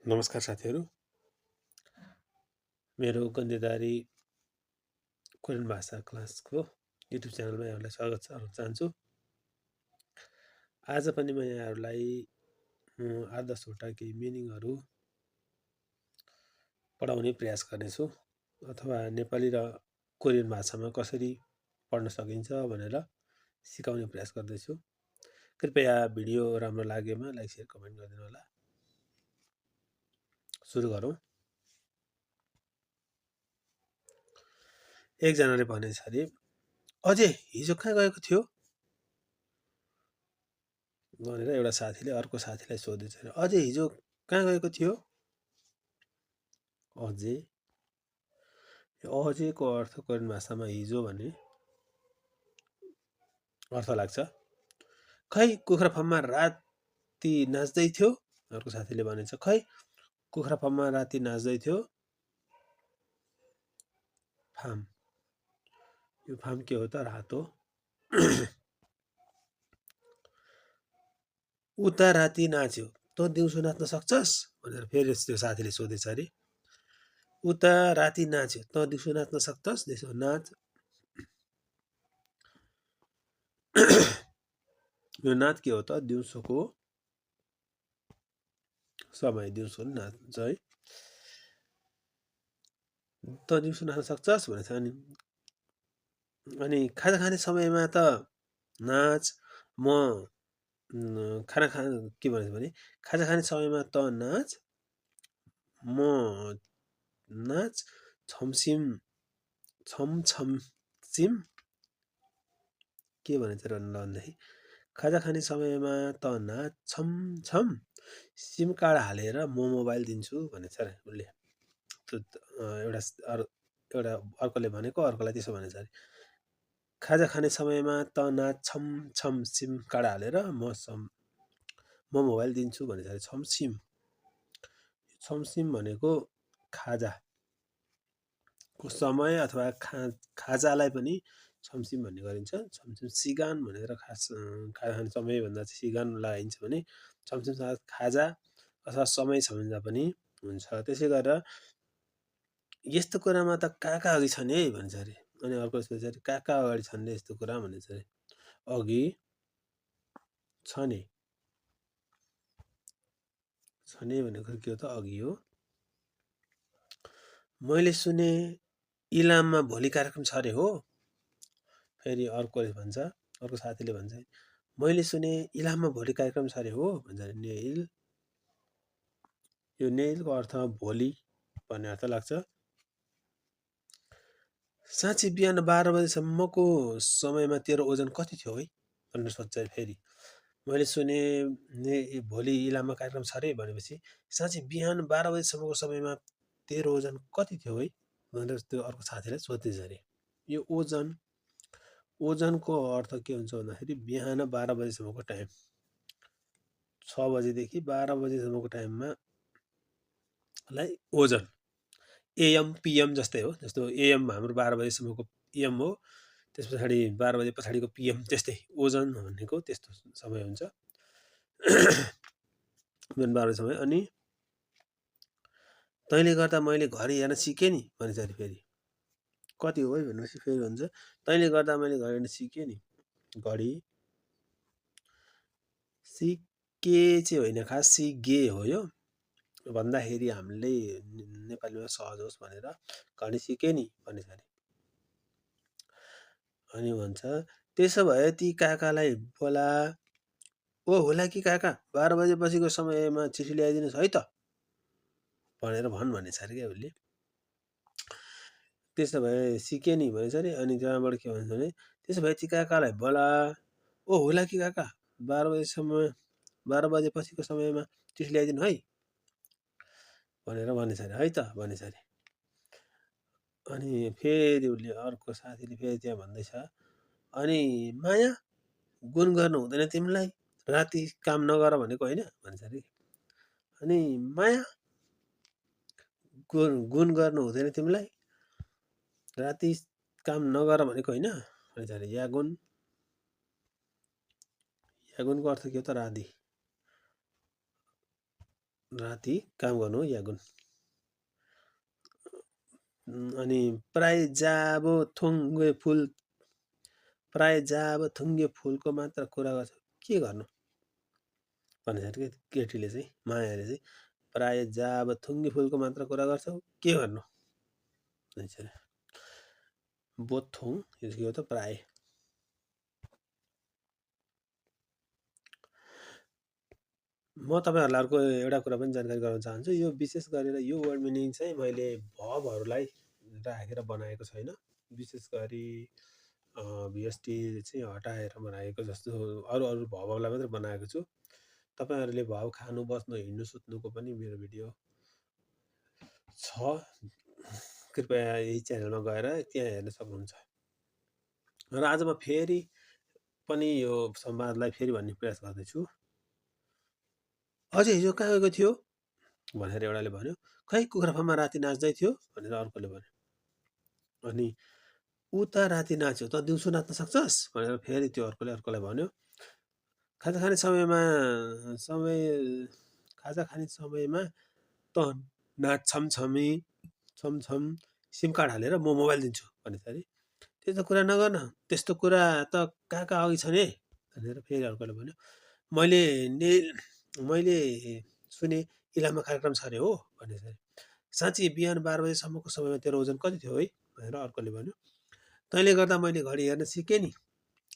नमस्कार साथीहरू, मेरो गन्धेदारी कोरियन भाषा क्लासको युट्युब च्यानलमा यहाँहरूलाई स्वागत गर्न चाहन्छु। आज पनि म यहाँहरूलाई 8-10वटा केही मिनिङहरू पढाउने प्रयास गर्नेछु अथवा नेपाली र कोरियन भाषामा कसरी पढ्न सकिन्छ भनेर सिकाउने प्रयास गर्दैछु। कृपया भिडियो राम्रो लागेमा लाइक शेयर कमेन्ट गरिदिनु होला। सुरु गरौँ। एकजनाले भनेछ अरे, अझै हिजो कहाँ गएको थियो भनेर एउटा साथीले अर्को साथीलाई सोधेछ। अझै हिजो कहाँ गएको थियो? अझै, अझैको अर्थ कोरियन भाषामा हिजो भन्ने अर्थ लाग्छ। खै कुखुरा फार्ममा राति नाच्दै थियो? अर्को साथीले भनेछ, खै कुखुरा फार्ममा राति नाच्दै थियो। फार्म, यो फार्म के हो त? रातो। उता राति नाच्यो, तँ दिउँसो नाच्न सक्छस् भनेर फेरि त्यो साथीले सोधेछ अरे। उता राति नाच्यो, तँ दिउँसो नाच्न सक्छस्? दिउँसो नाच। यो नाच के हो त? दिउँसोको समय, दिउँसो नाच्छ है। तँ दिउँसो नाच्न सक्छस् भनेछ। अनि खाजा खाने समयमा त नाच। म खाना खा के भनेछ भने, खाजा खाने समयमा त नाच, म नाच, छमछिम छमछमसिम के भनेछ र भन्दाखेरि, खाजा खाने समयमा त नाच, छमछम सिम कार्ड हालेर म मोबाइल दिन्छु भनेछ अरे उसले। एउटा अर्कोले भनेको अर्कोलाई त्यसो भनेछ अरे, खाजा खाने समयमा त नाच, छमछम सिम कार्ड हालेर म मोबाइल दिन्छु भनेछ अरे। छमछिम, छमछिम भनेको खाजाको समय अथवा खाजालाई पनि छमछिम भन्ने गरिन्छ। छमछिम सिगान भनेर खास खाजा खाने समय भन्दा चाहिँ सिगान लगाइन्छ भने छमछिमसँग खाजा अथवा समय सम्झिँदा पनि हुन्छ। त्यसै गरेर यस्तो कुरामा त काका अघि छन् है भन्छ अरे। अनि अर्को सोध्छ अरे, काका अगाडि छन् रे यस्तो कुरा भनेछ अरे। अघि छने, छने भनेको के हो त? अघि हो। मैले सुने इलाममा भोलि कार्यक्रम छ अरे हो। फेरि अर्कोले भन्छ, अर्को साथीले भन्छ, मैले सुने इलाममा भोलि कार्यक्रम छ अरे हो भन्छ अरे। नेइल, यो नेइलको अर्थ भोलि भन्ने अर्थ लाग्छ। साँच्चै बिहान 12 बजेसम्मको समयमा तेरो ओजन कति थियो है भनेर सोध्छ फेरि। मैले सुने भोलि इलाममा कार्यक्रम छ अरे भनेपछि साँच्चै बिहान 12 बजेसम्मको समयमा तेरो ओजन कति थियो है भनेर त्यो अर्को साथीलाई सोध्दैछ अरे। यो ओजन, ओजनको अर्थ के हुन्छ भन्दाखेरि बिहान 12 बजेसम्मको टाइम, 6 बजेदेखि 12 बजेसम्मको टाइममा लाई ओजन। एएम पिएम जस्तै हो। जस्तो एएम हाम्रो 12 बजेसम्मको एएम हो, त्यस पछाडि 12 बजे पछाडिको पिएम त्यस्तै ओजन भनेको त्यस्तो समय हुन्छ। बिहान 12 बजेसम्म। अनि तैँले गर्दा मैले घडी हेर्न सिकेँ नि भनेछ अरे। फेरि कति हो है भनेपछि फेरि भन्छ, तैँले गर्दा मैले घडी हेर्न सिकेँ नि। घडी सिके चाहिँ होइन, खास सिगे हो यो भन्दाखेरि हामीले नेपालीमा सहज होस् भनेर घडी सिकेँ नि भनेछ अरे। अनि भन्छ, त्यसो भए ती काकालाई बोला, ओ होला कि काका 12 बजेपछिको समयमा चिठी ल्याइदिनुहोस् है त भनेर भनेछ अरे क्या उसले। त्यसो भए सिकेँ नि भनेछ अरे। अनि त्यहाँबाट के भन्छ भने, त्यसो भए ती काकालाई बोला, ओ होला कि काका 12 बजेपछिको समयमा चिठी ल्याइदिनु है भनेर भनेछ अरे। है त भनेछ अरे। अनि फेरि उसले अर्को साथीले फेरि त्यहाँ भन्दैछ, अनि माया गुण गर्नु हुँदैन तिमीलाई, राति काम नगर भनेको होइन भन्छ अरे। अनि माया गुण गर्नु हुँदैन तिमीलाई, राति काम नगर भनेको होइन भन्छ अरे। यागुन, यागुनको अर्थ के हो त? राति। राति काम गर्नु या गुण अनि प्राय जाबो थुङ्गे फुल प्राय जाब थुङ्गे फुलको मात्र कुरा गर्छ के गर्नु भनेर केटीले चाहिँ मायाले चाहिँ प्राय जाब थुङ्गे फुलको मात्र कुरा गर्छौ के गर्नु बोथुङ यो के हो त प्राय म तपाईहरुलाई अर्को एउटा कुरा पनि जानकारी गराउन चाहन्छु यो विशेष गरेर यो वर्ड मिनिङ चाहिँ मैले भबहरुलाई राखेर बनाएको छैन विशेष गरी VST चाहिँ हटाएर बनाएको जस्तो अरु अरु भबहरुलाई मात्र बनाएको छु तपाईहरुले भब खानु बस्नु हिँड्नु सुत्नुको पनि मेरो भिडियो छ कृपया यही च्यानलमा गएर त्यहाँ हेर्न सक्नुहुन्छ र आज म फेरि पनि यो संवादलाई फेरि भन्ने प्रयास गर्दैछु अझै हिजो कहाँ गएको थियो भनेर एउटाले भन्यो खै कुखुरा फार्ममा राति नाच्दै थियो भनेर अर्कोले भन्यो अनि ऊ त राति नाच्यो त दिउँसो नाच्न सक्छस् भनेर फेरि त्यो अर्कोलाई भन्यो खाजा खाने समयमा त नाच छमछम सिम कार्ड हालेर म मोबाइल दिन्छु भनेपछि त्यस्तो कुरा नगर्न त्यस्तो कुरा त कहाँ अघि छ नि भनेर फेरि अर्कोले भन्यो मैले सुने इलाममा कार्यक्रम छ अरे हो भनेपछि साँच्ची बिहान 12 बजेसम्मको समयमा तेरो ओजन कति थियो है भनेर अर्कोले भन्यो तैँले गर्दा मैले घडी हेर्न सिकेँ नि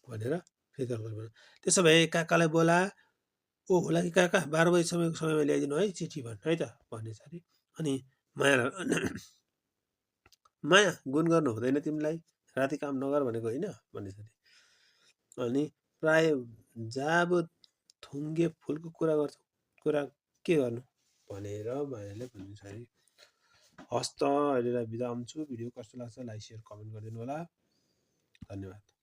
भनेर फेरि अर्कोले भन्यो त्यसो भए काकालाई बोला ओ होला कि काका 12 बजेसम्मको समयमा ल्याइदिनु है चिठी भन् है त भनेछ अरे अनि माया गुण गर्नु हुँदैन तिमीलाई राति काम नगर भनेको होइन भनेछ अरे अनि प्राय जाब थुङ्गे फुलको कुरा गर्छौ कुरा के गर्नु भनेर मायाले भनिन्छ अरे हस् त अहिलेलाई बिदा हुन्छु भिडियो कस्तो लाग्छ लाइक शेयर कमेन्ट गरिदिनु होला धन्यवाद